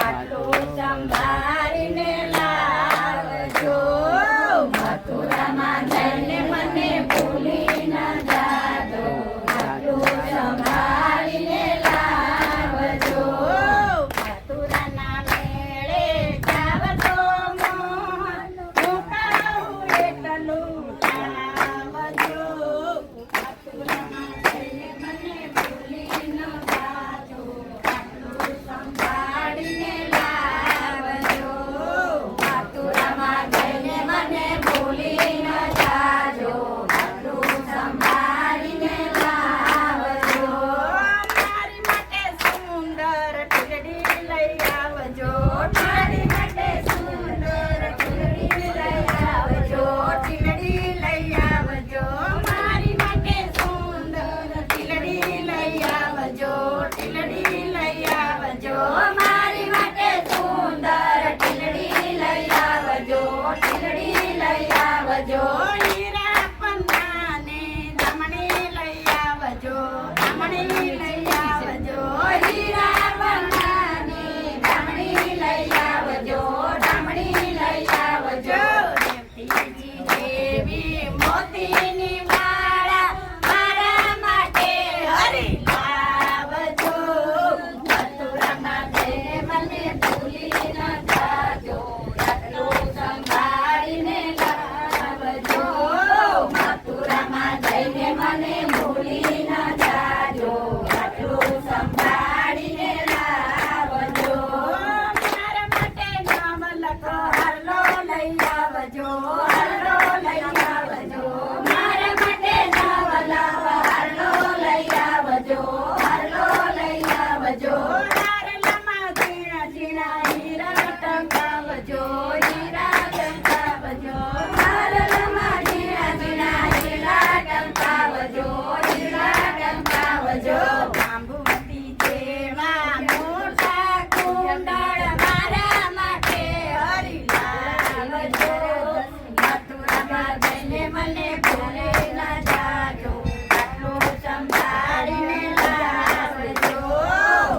આટલું સંભાળીને લાવજો. મથુરામાં જઈને મને ભૂલી ન જાજો. આટલું સંભાળીને લાવજો. મથુરાના મેળે જાવ તો મોહન હું કહું એટલું લાવજો. મથુરામાં જઈને મને ભૂલી ન જાજો. આટલું સંભાળીને લાવજો. મથુરામાં જઈને મને ભૂલી ન જાજો. આટલું સંભાળીને લાવજો. મારી માટે સુંદર ટીકડી લઈ આવજો. મારી માટે સુંદર ટીકડી લઈ આવજો. ટીકડી લઈ આવજો. મારી માટે સુંદર ટીકડી લઈ આવજો. ટીકડી લઈ આવજો. મારી માટે સુંદર ટીકડી લઈ આવજો. ટીકડી લઈ આવજો. હીરા પન્નાને દમણી લઈ આવજો. દમણી લઈ આવજો. હીરા પન્નાને દમણી લઈ આવજો. દમણી લઈ આવજો. રેવતીજી જેવી મોતીની માળા મારા માટે હરી લાવજો. મથુરામાં જઈને મને ભૂલી ન જાજો. આટલું સંભાળીને લાવજો. મથુરામાં જઈને મને ભૂલી ન જાજો. આટલું સંભાળીને લાવજો. મારા માટે નવલખો હરલો લઈ આવજો. હરલો લઈ આવજો. મારા માટે નવલખો હરલો લઈ આવજો. હરલો લઈ આવજો. હારલામાં ઝીણા ઝીણા હીરા ટંકાવજો. હીરા ટંકાવજો. હારલામાં ઝીણા ઝીણા હીરા ટંકાવજો. હીરા ટંકાવજો. જાંબુવતી જેવા મોટા કુંડળ મારા માટે હરી લાવજો. મથુરામાં જઈને મને ભૂલી ન જાજો. આટલું સંભાળીને લાવજો.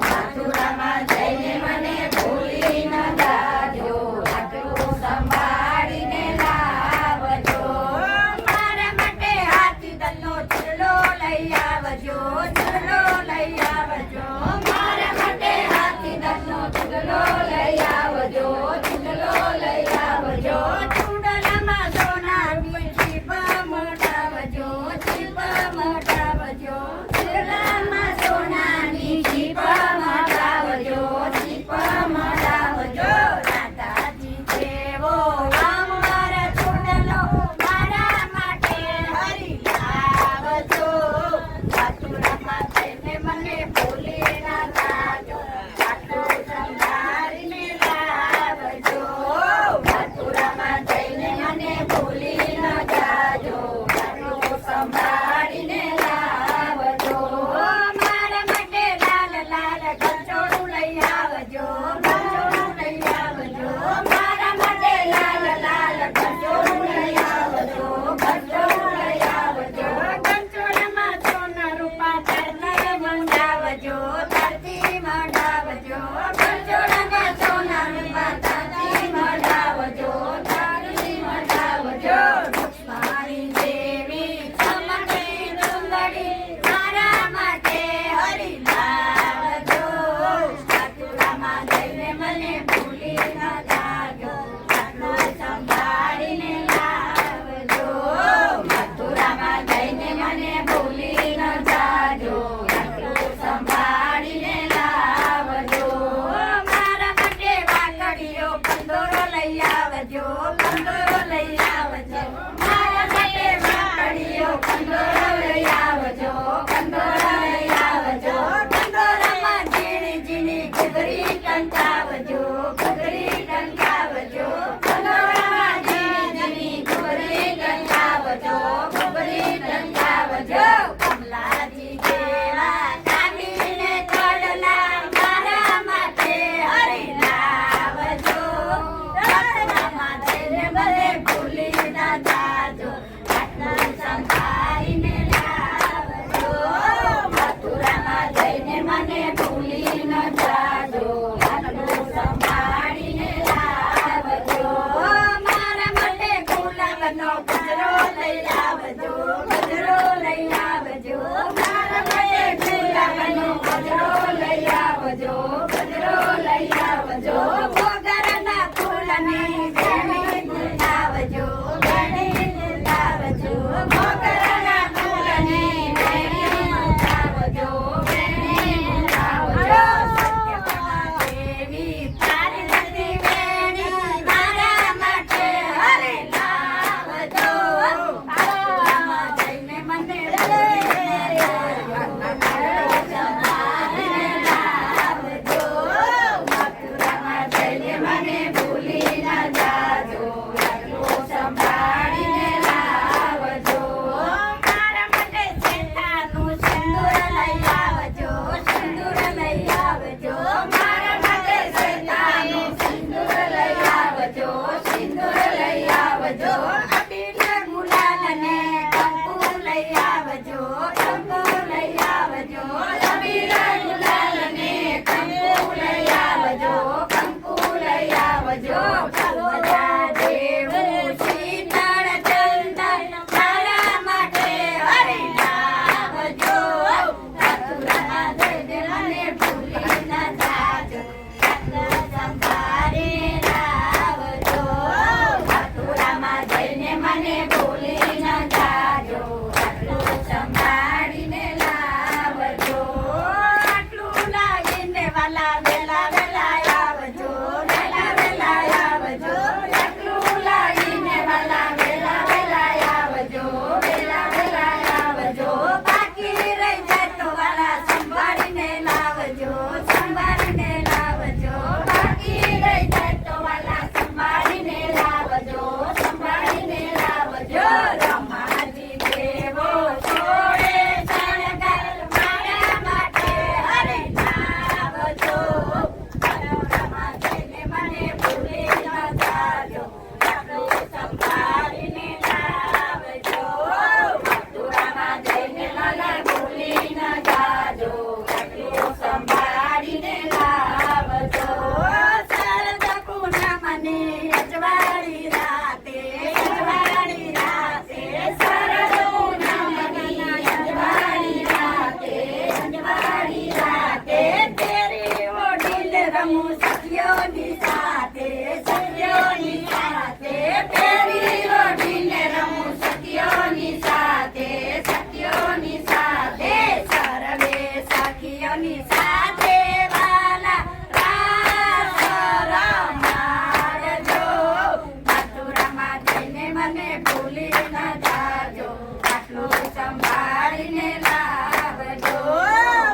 મથુરામાં જઈને મને ભૂલી ન જાજો. આટલું સંભાળીને લાવજો. મારા માટે હાથી દલનો ચૂલો લઈ આવજો. ચૂલો લઈ આવજો. મારા માટે હાથી દલનો ચૂલો લઈ આવજો. ચૂલો લઈ આવજો. ચૂડલામાં સોનાની છીપ મોટાવજો. છીપ મોટાવજો. ચૂડલામાં સોનાની છીપ મોટાવજો. છીપ મોટાવજો. રાધાજી જેવો અંબર ચૂડલો મારા માટે હરી લાવજો. મથુરામાં જઈને મને ભૂલી ન જાજો. આટલું સંભાળીને લાવજો. મથુરામાં જઈને મને ભૂલી ન જાજો. આટલું સંભાળીને લાવજો. મારા માટે લાલ લાલ ગંચોડું લઈ આવજો. ગંચોડું લઈ આવજો. મારા માટે લાલ લાલ ગંચોડું લઈ આવજો. ગંચોડું લઈ આવજો. ગંચોડામાં સોના રૂપા તરતી મંડાવજો. તરતી મંડાવજો. ગંચોડામાં સોના રૂપા તરતી મંડાવજો. તરતી મંડાવજો. રૂક્ષ્મણી દેવી ચમકતી ચુંદડી મારા માટે હરી લાવજો. મથુરામાં જઈને મને ભૂલી ન જાજો. આટલું સંભાળીને લાવજો. મથુરામાં જઈને મને ભૂલી ન જાજો. આટલું સંભાળીને લાવજો. મારા માટે વાકડીઓ કંદોરો લઈ આવજો. કંદોરો લઈ આવજો. મારા માટે વાકડીઓ કંદોરો લઈ આવજો. કંદોરો લઈ આવજો. કંદોરામાં ઝીણી ઝીણી ઘૂઘરી ટંકાવજો. મને ભૂલી ન જાજો આટલું સંભાળીને લાવજો મારા માટે શેઠાનું સિંદૂર લઈ આવજો સિંદૂર લઈ આવજો મારા માટે શેઠાનું સિંદૂર લઈ આવજો સિંદૂર લઈ આવજો અબીર ગુલાલ ને કંકુ લઈ આવજો કંકુ લઈ આવજો અબીર ગુલાલ ને કંકુ લઈ આવજો કંકુ લઈ આવજો બધા દેવું શીતળ ચંદન મારા માટે હરી લાવજો મથુરામાં જઈને મને ભૂલી ન જાજો આટલું સંભાળી લાવજો મથુરામાં જઈને મને ભૂલી ન જાજો આટલું સંભાળીને લાવજો આટલું લાગીને વાલા વેલા વેલા આવજો વેલા વેલા આવજો આટલું લાગીને વાલા વેલા વેલા આવજો વેલા વેલા આવજો બાકી રહી જાય તો વાલા સંભાળીને લાવજો સંભાળીને લાવજો બાકી રહી જાય તો વાલા સંભાળીને લાવજો સંભાળીને લાવજો રમાજી દેવો છોડે શણગાર મારા માટે હરી લાવજો મથુરામાં જઈને મને ભૂલી ન જાજો આટલું સંભાળીને લાવજો મથુરામાં જઈને મને ભૂલી ન જાજો આટલું સંભાળીને લાવજો શરદ પૂનમની અજવાળી રાતે શરદ પૂનમની અજવાળી રાતે તેરી ઓઢીને રમું સખીઓની સાથે તેરી ઓઢીને રમું સખીઓની સાથે સર્વે સખીઓની સાથે વાલા રાસ રમાડજો મથુરામાં જઈને મને ભૂલી ન જાજો આટલું સંભાળીને લાવજો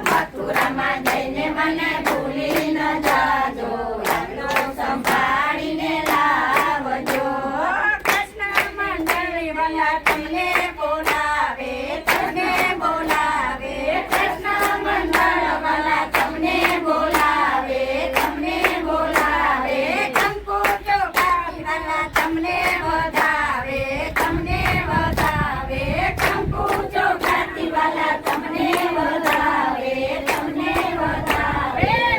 મથુરામાં જઈને મને ભૂલી ન જાજો આટલું સંભાળીને લાવજો કૃષ્ણ મંડળી વાલા તમને બોલાવે કૃષ્ણ મંડળ વાલા તમને બોલાવે કંકુ ચોપાટી વાલા તમને વધાવે કંકુ ચોપાટી વાલા તમને વધાવે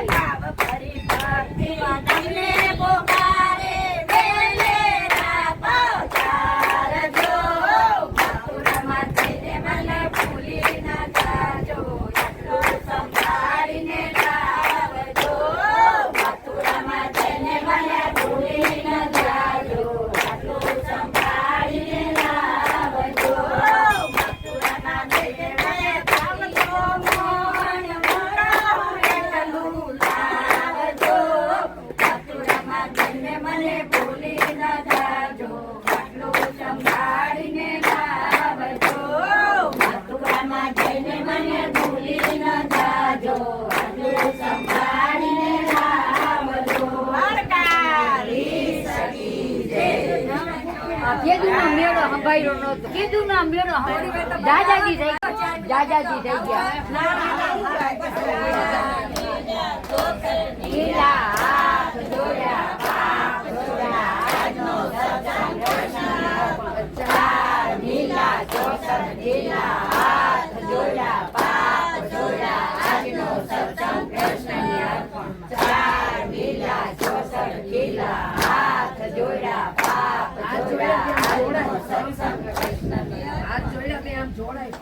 ભાવ ભરી ભક્તિમાં તમને પોકારે વેલેરા પહોંચાડજો મથુરામાં જઈને મને ભૂલી ન જાજો આટલું સંભાળીને લાવજો મથુરામાં જઈને મને ભૂલી ન જાજો આટલું સંભાળીને લાવજો મથુરામાં જઈને મને ભાવતો મોહન મોરાવું એકલું લાવજો મથુરામાં જઈને મને ભૂલી ન જાજો આટલું સંભાળીને લાવજો મથુરામાં જઈને મને ભૂલી ન જાજો આટલું સંભાળીને લાવજો હરકારી સખી જય કીધું ના મેળો સંભાળ્યો નહોતો કીધું ના મેળો દાદાજી થઈ ગયા લીલા હાથ જોડ્યા પાપ જોડ્યા આજનો સત્સંગ કૃષ્ણ લીલા ચોસર લીલા હાથ જોડ્યા પાપ જોડ્યા આજનો સત્સંગ કૃષ્ણને અર્પણ ચાર લીલા ચોસર લીલા હાથ જોડ્યા પાપ જોડ્યા આજનો સત્સંગ કૃષ્ણને હાથ જોડ્યા આમ જોડાય